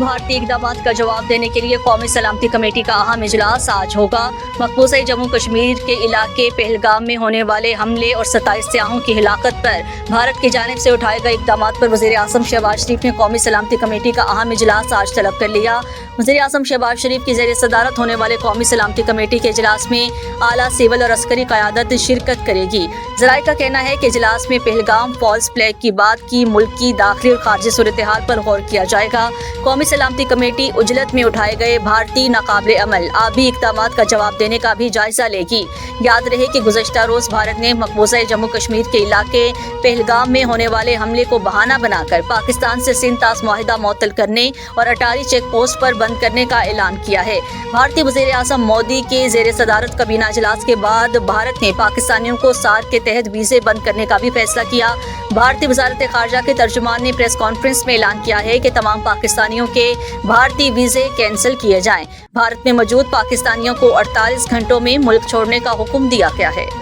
भारतीय इक़दामात का जवाब देने के लिए कौमी सलामती कमेटी का अहम इजलास आज होगा। मकबूजा जम्मू कश्मीर के इलाके पहलगाम में होने वाले हमले और 27 सियाहों की हिलाकत पर भारत की जानिब से उठाए गए इक़दामात पर वज़ीर आज़म शहबाज शरीफ ने कौमी सलामती कमेटी का अहम इजलास आज तलब कर लिया। वज़ीर आज़म शहबाज शरीफ की ज़ेर सदारत होने वाले कौमी सलामती कमेटी के इजलास में आला सिविल और अस्करी क़यादत शिरकत करेगी। ज़राए का कहना है कि इजलास में पहलगाम फॉल्स फ्लैग की बात की मुल्क की दाखिली और खारजी सूरत-ए-हाल पर गौर किया जाएगा। कौमी सलामती कमेटी उजलत में उठाए गए भारतीय नाकाबिले अमल आबी इक़दामात का जवाब देने का भी जायजा लेगी। याद रहे कि गुज़श्ता रोज़ भारत ने मकबूजा जम्मू कश्मीर के इलाके पहलगाम में होने वाले हमले को बहाना बनाकर पाकिस्तान से सिंध तास मुआहिदा मुअत्तल करने और अटारी चेक पोस्ट पर बंद करने का ऐलान किया है। भारतीय वज़ीर आज़म मोदी के ज़ेर सदारत काबीना इजलास के बाद भारत ने पाकिस्तानियों को सार्क के तहत वीज़े बंद करने का भी फैसला किया। भारतीय वज़ारत ख़ारजा के तर्जुमान ने प्रेस कॉन्फ्रेंस में ऐलान किया है कि तमाम पाकिस्तानियों के भारतीय वीज़े कैंसिल किए जाएं। भारत में मौजूद पाकिस्तानियों को 48 घंटों में मुल्क छोड़ने का हुक्म दिया गया है।